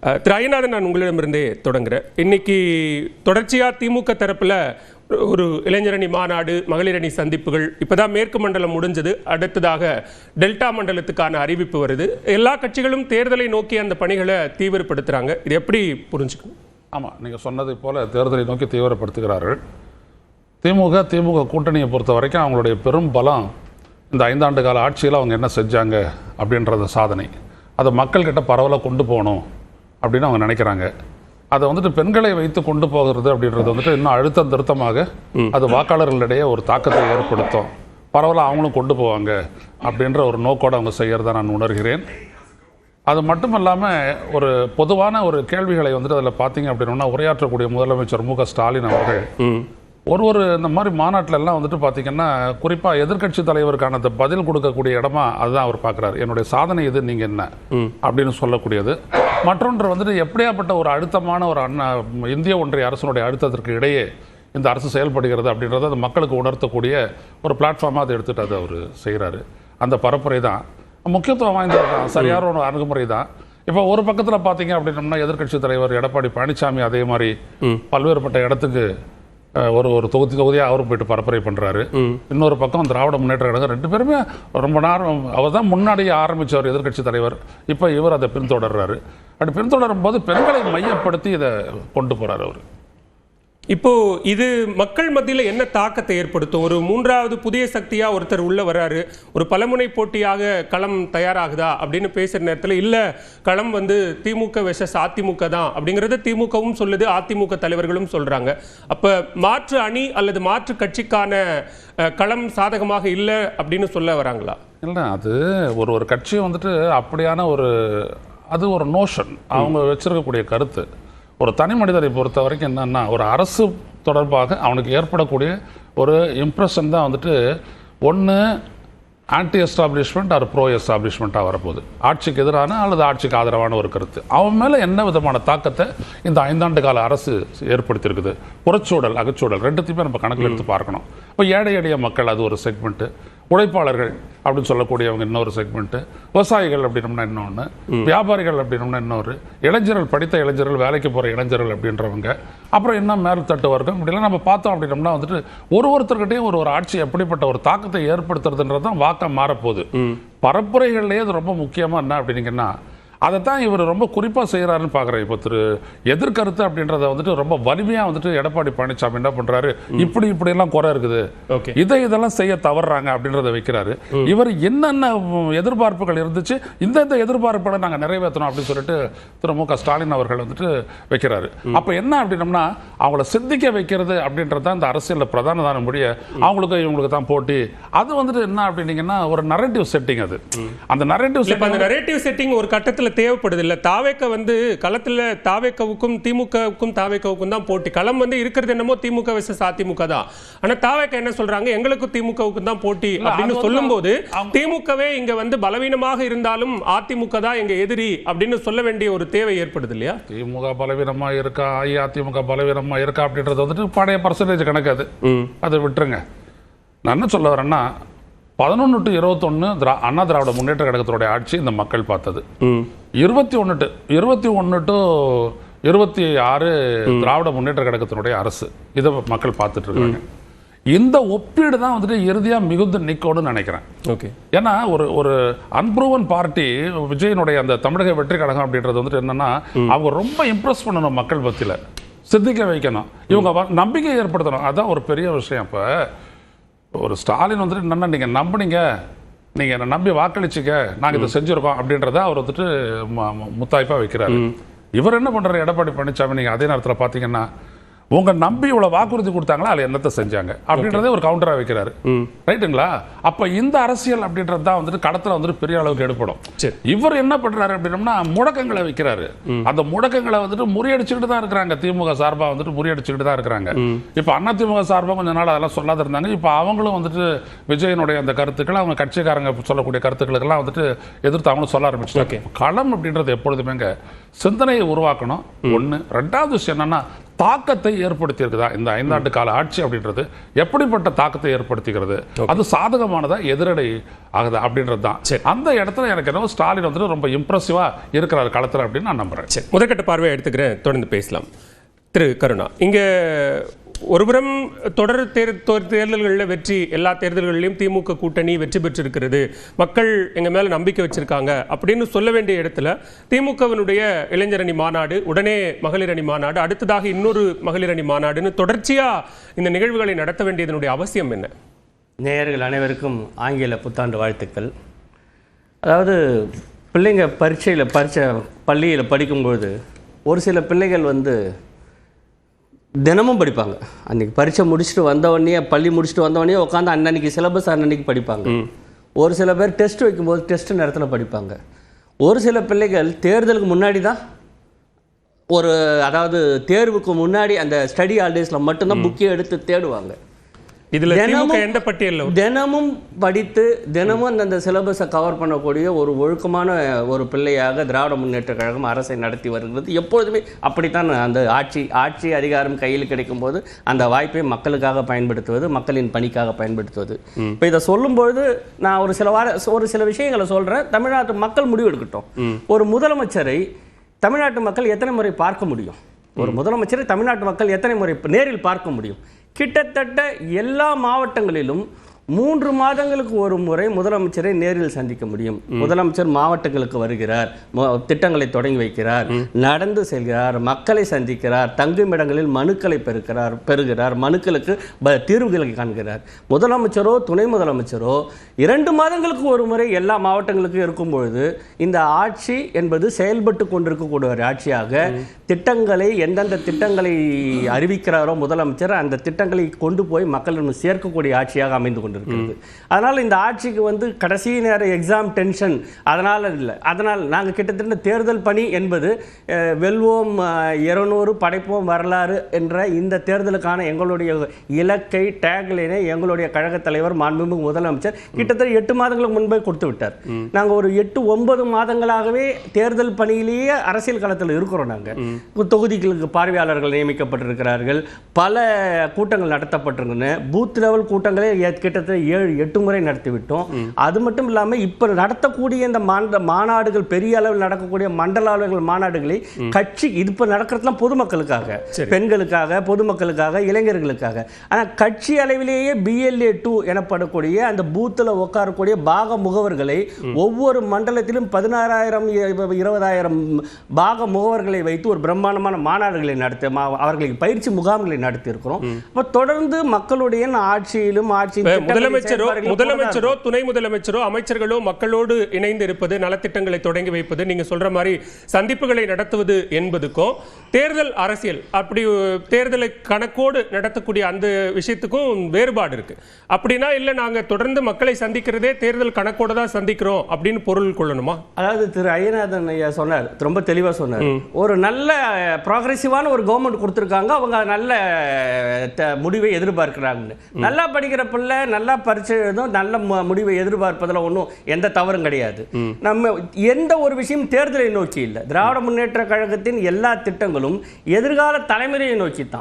திரு ஐயநாதன், நான் உங்களிடமிருந்தே தொடங்குறேன். இன்னைக்கு தொடர்ச்சியாக திமுக தரப்பில் ஒரு இளைஞரணி மாநாடு, மகளிரணி சந்திப்புகள், இப்போதான் மேற்கு மண்டலம் முடிஞ்சது, அடுத்ததாக டெல்டா மண்டலத்துக்கான அறிவிப்பு வருது. எல்லா கட்சிகளும் தேர்தலை நோக்கி அந்த பணிகளை தீவிரப்படுத்துகிறாங்க. இது எப்படி புரிஞ்சுக்கணும்? ஆமாம், நீங்கள் சொன்னதை போல தேர்தலை நோக்கி தீவிரப்படுத்துகிறார்கள். திமுக கூட்டணியை பொறுத்த வரைக்கும் அவங்களுடைய பெரும் பலம் இந்த 5 ஆண்டு கால ஆட்சியில் அவங்க என்ன செஞ்சாங்க அப்படின்றத சாதனை, அதை மக்கள்கிட்ட பரவலாக கொண்டு போகணும் அப்படின்னு அவங்க நினைக்கிறாங்க. அதை பெண்களை வைத்து கொண்டு போகிறது அப்படின்றது இன்னும் அழுத்தம் திருத்தமாக அது வாக்காளர்களிடையே ஒரு தாக்கத்தை ஏற்படுத்தும், பரவலாக அவங்களும் கொண்டு போவாங்க அப்படின்ற ஒரு நோக்கோடு அவங்க செய்கிறத நான் உணர்கிறேன். அது மட்டும் இல்லாமல் ஒரு பொதுவான ஒரு கேள்விகளை அதில் பார்த்தீங்க அப்படின்னா, உரையாற்றக்கூடிய முதலமைச்சர் மு க ஸ்டாலின் அவர்கள் ஒரு இந்த மாதிரி மாநாட்டில் எல்லாம் பார்த்தீங்கன்னா, குறிப்பாக எதிர்க்கட்சி தலைவருக்கான பதில் கொடுக்கக்கூடிய இடமா அதுதான் அவர் பார்க்குறாரு. என்னுடைய சாதனை இது, நீங்கள் என்ன அப்படின்னு சொல்லக்கூடியது. மற்றொன்று எப்படியாப்பட்ட ஒரு அழுத்தமான ஒரு இந்திய ஒன்றிய அரசனுடைய அழுத்தத்திற்கு இடையே இந்த அரசு செயல்படுகிறது அப்படின்றத அது மக்களுக்கு உணர்த்தக்கூடிய ஒரு பிளாட்ஃபார்மாக அதை எடுத்துகிட்டு அதை அவர் செய்கிறாரு. அந்த பரப்புரை தான் முக்கியத்துவம் வாய்ந்தது தான், சரியான ஒரு அணுகுமுறை தான். இப்போ ஒரு பக்கத்தில் பார்த்தீங்க அப்படின்னம்னா, எதிர்க்கட்சி தலைவர் எடப்பாடி பழனிசாமி அதே மாதிரி பல்வேறுபட்ட இடத்துக்கு ஒரு தொகுதியாக அவரும் போயிட்டு பரப்புரை பண்ணுறாரு. இன்னொரு பக்கம் திராவிட முன்னேற்ற கழகம், 2 பேருமே ரொம்ப நேரம் அவர் தான் முன்னாடியே ஆரம்பித்தவர் எதிர்க்கட்சி தலைவர். இப்போ இவர் அதை பின்தொடர்றாரு. அப்படி பின்தொடரும் போது பெண்களை மையப்படுத்தி இதை கொண்டு போகிறார் அவர். இப்போ இது மக்கள் மத்தியில் என்ன தாக்கத்தை ஏற்படுத்தும்? ஒரு 3வது புதிய சக்தியா ஒருத்தர் உள்ள வராரு, ஒரு பலமுனை போட்டியாக களம் தயாராகுதா அப்படின்னு பேசுற நேரத்தில், இல்ல களம் திமுக வெர்சஸ் அதிமுக தான் அப்படிங்கறத திமுகவும் சொல்லுது, அதிமுக தலைவர்களும் சொல்றாங்க. அப்ப மாற்று அணி அல்லது மாற்று கட்சிக்கான களம் சாதகமாக இல்லை அப்படின்னு சொல்ல வராங்களா? இல்லை, அது ஒரு கட்சி அப்படியான அது ஒரு நோஷன், அவங்க வச்சிருக்கக்கூடிய கருத்து. ஒரு தனி மனிதரை பொறுத்த வரைக்கும் என்னன்னா, ஒரு அரசு தொடர்பாக அவனுக்கு ஏற்படக்கூடிய ஒரு இம்ப்ரெஷன் தான் ஒன்று ஆன்டி எஸ்டாப்ளிஷ்மெண்ட் ஆர் ப்ரோ எஸ்டாப்ளிஷ்மெண்ட்டாக வரப்போகுது. ஆட்சிக்கு எதிரான அல்லது ஆட்சிக்கு ஆதரவான ஒரு கருத்து. அவன் மேலே என்ன விதமான தாக்கத்தை இந்த 5 ஆண்டு கால அரசு ஏற்படுத்தியிருக்குது. புறச்சூழல், அகச்சூழல், 2த்தையுமே நம்ம கணக்கில் எடுத்து பார்க்கணும். இப்போ ஏழை எளிய மக்கள் அது ஒரு செக்மெண்ட்டு, உழைப்பாளர்கள் அப்படின்னு சொல்லக்கூடியவங்க இன்னொரு செக்மெண்ட்டு, விவசாயிகள் அப்படின்னோம்னா இன்னொன்று, வியாபாரிகள் அப்படின்னோம்னா இன்னொரு, இளைஞர்கள், படித்த இளைஞர்கள், வேலைக்கு போகிற இளைஞர்கள் அப்படின்றவங்க, அப்புறம் என்ன மேல்தட்டு வர்க்கம் இப்படிலாம் நம்ம பார்த்தோம் அப்படின்னோம்னா ஒருத்தர்கிட்டையும் ஒரு ஆட்சி எப்படிப்பட்ட ஒரு தாக்கத்தை ஏற்படுத்துறதுன்றது தான் வாக்கம் மாறப்போகுது. பரப்புரைகள்லேயே அது ரொம்ப முக்கியமாக என்ன அப்படின்னீங்கன்னா, அதைத்தான் இவர் ரொம்ப குறிப்பாக செய்கிறாருன்னு பார்க்குறேன். இப்போ எதிர்கருத்து அப்படின்றத ரொம்ப வலிமையாக எடப்பாடி பழனிசாமி என்ன பண்ணுறாரு, இப்படியெல்லாம் குறை இருக்குது, இதெல்லாம் செய்ய தவறுறாங்க அப்படின்றத வைக்கிறாரு. இவர் என்னென்ன எதிர்பார்ப்புகள் இருந்துச்சு, இந்த எதிர்பார்ப்புகளை நாங்கள் நிறைவேற்றணும் அப்படின்னு சொல்லிட்டு திரு மு க ஸ்டாலின் அவர்கள் வைக்கிறாரு. அப்போ என்ன அப்படின்னம்னா, அவங்கள சிந்திக்க வைக்கிறது அப்படின்றது தான் இந்த அரசியலில் பிரதானதான முடிய. அவங்களுக்கு இவங்களுக்கு தான் போட்டி, அது என்ன அப்படின்னீங்கன்னா ஒரு நரேட்டிவ் செட்டிங். அது அந்த நரேட்டிவ் செட்டிங் ஒரு கட்டத்தில் தேவைப்படுது இல்ல. தாவேக்க களத்தில் தாவேக்கவுக்கும் திமுகவுக்கும் தாவேக்கவுக்கும் தான் போட்டி. களம் இருக்கிறது என்னமோ திமுக வெர்சஸ் அதிமுக தான். ஆனா தாவேக்க என்ன சொல்றாங்க, எங்களுக்கும் திமுகவுக்கும் தான் போட்டி அப்படின்னு சொல்லும் போது, திமுகவே இங்க பலவீனமாக இருந்தாலும் அதிமுக தான் எங்க எதிரி அப்படின்னு சொல்ல வேண்டிய ஒரு தேவை ஏற்படுது இல்லையா? திமுக பலவீனமா இருக்கா, அதிமுக பலவீனமா இருக்கா அப்படின்றது பழைய பர்சன்டேஜ் கணக்கு. அதை விட்டுருங்க. நான் என்ன சொல்ல வரேன்னா, 11 to 21 அண்ணா திராவிட முன்னேற்ற கழகத்தினுடைய ஆட்சி இந்த மக்கள் பார்த்தது. 21 to 26 திராவிட முன்னேற்ற கழகத்தினுடைய அரசு, இதை மக்கள் பார்த்துட்டு இருக்காங்க. இந்த ஒப்பீடு தான் இறுதியா மிகுந்த நிக்கோன்னு நினைக்கிறேன். ஓகே, ஏன்னா ஒரு அன்ப்ரூவன் பார்ட்டி விஜயனுடைய அந்த தமிழக வெற்றி கழகம் அப்படின்றது என்னன்னா, அவங்க ரொம்ப இம்ப்ரெஸ் பண்ணணும், மக்கள் பத்தியில சிந்திக்க வைக்கணும், இவங்க நம்பிக்கை ஏற்படுத்தணும். அதுதான் ஒரு பெரிய விஷயம். இப்போ ஒரு ஸ்டாலின் என்னன்னா, நீங்க நம்புனீங்க, நீங்க என்ன நம்பி வாக்களிச்சுக்க, நாங்க இதை செஞ்சிருக்கோம் அப்படின்றத அவர் முத்தாய்ப்பா வைக்கிறாரு. இவர் என்ன பண்றாரு, எடப்பாடி பழனிசாமி, நீங்க அதே நேரத்தில் பாத்தீங்கன்னா, உங்க நம்பி இவ்வளவு வாக்குறுதி கொடுத்தாங்களா, அதுல என்னத்தை செஞ்சாங்க அப்படின்றதே ஒரு கவுண்டரா வைக்கிறாரு. ரைட்டுங்களா? அப்ப இந்த அரசியல் அப்படின்றது தான் கடத்துல பெரிய அளவுக்கு எடுப்படும். இவர் என்ன பண்றாரு அப்படின்னா, முடக்கங்களை வைக்கிறாரு. அந்த முடக்கங்களை முறியடிச்சுக்கிட்டு தான் இருக்கிறாங்க. திமுக சார்பா முறியடிச்சுக்கிட்டு தான் இருக்கிறாங்க. இப்ப அண்ணா திமுக சார்பா கொஞ்ச நாள் அதெல்லாம் சொல்லாத இருந்தாங்க. இப்ப அவங்களும் விஜயனுடைய அந்த கருத்துக்களை, அவங்க கட்சிக்காரங்க சொல்லக்கூடிய கருத்துக்களுக்கெல்லாம் எதிர்த்து அவங்களும் சொல்ல ஆரம்பிச்சு. களம் அப்படின்றது எப்பொழுதுமே சிந்தனையை உருவாக்கணும். ஒண்ணு. 2வது விஷயம் என்னன்னா, தாக்கத்தை ஏற்படுத்தி இருக்குதா இந்த 5 ஆண்டு கால ஆட்சி அப்படின்றது எப்படிப்பட்ட தாக்கத்தை ஏற்படுத்திக்கிறது, அது சாதகமானதா எதிரடை ஆகுதா அப்படின்றது தான். அந்த இடத்துல எனக்கு என்ன ஸ்டாலின் வந்துட்டு ரொம்ப இம்ப்ரெசிவா இருக்கிறார் களத்துல அப்படின்னு நான் நம்புறேன். முதற்கட்ட பார்வையை எடுத்துக்கிறேன், தொடர்ந்து பேசலாம். திரு கருணா, இங்க ஒருபுறம் தொடர் தேர்தல்களில் வெற்றி, எல்லா தேர்தல்களிலும் திமுக கூட்டணி வெற்றி பெற்றிருக்கிறது, மக்கள் எங்க மேல நம்பிக்கை வச்சிருக்காங்க அப்படின்னு சொல்ல வேண்டிய இடத்துல திமுகவினுடைய இளைஞர் அணி மாநாடு, உடனே மகளிர் அணி மாநாடு, அடுத்ததாக இன்னொரு மகளிர் அணி மாநாடுன்னு தொடர்ச்சியா இந்த நிகழ்வுகளை நடத்த வேண்டியதனுடைய அவசியம் என்ன? நேயர்கள் அனைவருக்கும் ஆங்கில புத்தாண்டு வாழ்த்துக்கள். அதாவது பிள்ளைங்க பள்ளியில் படிக்கும்போது ஒரு சில பிள்ளைகள் தினமும் படிப்பாங்க. அன்றைக்கி பரீட்சை முடிச்சுட்டு வந்தவொடனே, பள்ளி முடிச்சுட்டு வந்தவொடனே உட்காந்து அன்னன்னைக்கு சிலபஸ் அன்னன்னைக்கு படிப்பாங்க. ஒரு சில பேர் டெஸ்ட் வைக்கும்போது டெஸ்ட் நேரத்தில் படிப்பாங்க. ஒரு சில பிள்ளைகள் தேர்தலுக்கு முன்னாடி தான் அதாவது தேர்வுக்கு முன்னாடி அந்த ஸ்டடி ஹாலிடேஸில் மட்டும்தான் புக்கை எடுத்து தேடுவாங்க. இதுல எந்த பட்டியலில் தினமும் படித்து தினமும் அந்த சிலபஸை கவர் பண்ணக்கூடிய ஒரு ஒழுக்கமான ஒரு பிள்ளையாக திராவிட முன்னேற்ற கழகம் அரசை நடத்தி வருகிறது. எப்பொழுதுமே அப்படித்தான். அந்த ஆட்சி அதிகாரம் கையில் கிடைக்கும் போது அந்த வாய்ப்பை மக்களுக்காக பயன்படுத்துவது, மக்களின் பணிக்காக பயன்படுத்துவது. இப்போ இதை சொல்லும்பொழுது நான் ஒரு சில விஷயங்களை சொல்றேன். தமிழ்நாட்டு மக்கள் முடிவு எடுக்கட்டும். ஒரு முதலமைச்சரை தமிழ்நாட்டு மக்கள் எத்தனை முறை பார்க்க முடியும்? ஒரு முதலமைச்சரை தமிழ்நாட்டு மக்கள் எத்தனை முறை நேரில் பார்க்க முடியும்? கிட்டத்தட்ட எல்லா மாவட்டங்களிலும் 3 மாதங்களுக்கு ஒரு முறை முதலமைச்சரை நேரில் சந்திக்க முடியும். முதலமைச்சர் மாவட்டங்களுக்கு வருகிறார், திட்டங்களை தொடங்கி வைக்கிறார், நடந்து செல்கிறார், மக்களை சந்திக்கிறார், தங்குமிடங்களில் மனுக்களை பெறுகிறார், மனுக்களுக்கு தீர்வுகளை காண்கிறார். முதலமைச்சரோ துணை முதலமைச்சரோ 2 மாதங்களுக்கு ஒரு முறை எல்லா மாவட்டங்களுக்கும் இருக்கும் பொழுது இந்த ஆட்சி என்பது செயல்பட்டு கொண்டிருக்கக்கூடிய ஒரு ஆட்சியாக, திட்டங்களை எந்தெந்த திட்டங்களை அறிவிக்கிறாரோ முதலமைச்சர் அந்த திட்டங்களை கொண்டு போய் மக்களிடம் சேர்க்கக்கூடிய ஆட்சியாக அமைந்து கொண்டிருக்கிறது. அதனால் இந்த ஆட்சிக்கு கடைசி நேர எக்ஸாம் டென்ஷன் அதனால் இல்லை. அதனால் நாங்கள் கிட்டத்தட்ட தேர்தல் பணி என்பது வெல்வோம் 200 படைப்போம் வரலாறு என்ற இந்த தேர்தலுக்கான எங்களுடைய இலக்கை டேக்லைனை எங்களுடைய கழக தலைவர் மாண்புமிகு முதலமைச்சர் கிட்டத்தட்ட 8 மாதங்களுக்கு முன்பே கொடுத்து விட்டார். நாங்கள் ஒரு 8-9 மாதங்களாகவே தேர்தல் பணியிலேயே அரசியல் களத்தில் இருக்கிறோம். நாங்கள் தொகுதிகளுக்கு பார்வையாளர்கள் நியமிக்கப்பட்டிருக்கிறார்கள், பல கூட்டங்கள் நடத்தப்பட்டிருக்கின்றன, பூத் லெவல் கூட்டங்களே கிட்டத்தட்ட 7-8 முறை நடத்திவிட்டோம். அது மட்டும் இல்லாமல் இப்போ நடத்தக்கூடிய இந்த மாநாடுகள், பெரிய அளவில் நடக்கக்கூடிய மண்டல அளவில் மாநாடுகளை கட்சி இப்போ நடக்கிறதுலாம் பொதுமக்களுக்காக, பெண்களுக்காக, பொதுமக்களுக்காக, இளைஞர்களுக்காக. ஆனால் கட்சி அளவிலேயே BLA 2 எனப்படக்கூடிய அந்த பூத்தில் உட்காரக்கூடிய பாக முகவர்களை ஒவ்வொரு மண்டலத்திலும் 16,000-20,000 பாக முகவர்களை வைத்து ஒரு பிரம்மாண்டமான மாநாடுகளை நடத்த, அவர்களுக்கு பயிற்சி முகாம்களை நடத்தி இருக்கிறோம். அப்போ தொடர்ந்து மக்களுடைய ஆட்சியிலும் முதலமைச்சரோ துணை முதலமைச்சரோ அமைச்சர்களோ மக்களோடு இணைந்து இருப்பது, நலத்திட்டங்களை தொடங்கி வைப்பது, நீங்க சொல்ற மாதிரி சந்திப்புகளை நடத்துவது என்பதுக்கும் தேர்தல் அரசியல் அப்படி தேர்தலை கணக்கோடு நடத்தக்கூடிய அந்த விஷயத்துக்கும் வேறுபாடு இருக்கு. அப்படின்னா இல்ல நாங்க தொடர்ந்து மக்களை சந்திக்கிறதே தேர்தல் கணக்கோடு தான் சந்திக்கிறோம் அப்படின்னு பொருள் கொள்ளணுமா? அதாவது திரு ஐயநாதன் ஐயா சொன்னார், ரொம்ப தெளிவா சொன்னார். ஒரு நல்ல ப்ராக்ரெசிவான ஒரு கவர்மெண்ட் கொடுத்திருக்காங்க, அவங்க நல்ல முடிவை எதிர்பார்க்கிறாங்க. நல்லா படிக்கிற பிள்ளை நல்லா பரிச்சை எழுதும், நல்ல முடிவை எதிர்பார்ப்பதில் ஒன்றும் எந்த தவறும் கிடையாது. நம்ம எந்த ஒரு விஷயம் தேர்தலை நோக்கி இல்லை. திராவிட முன்னேற்ற கழகத்தின் எல்லா திட்டங்களும் எதிர்கால தலைமுறையை நோக்கி தான்.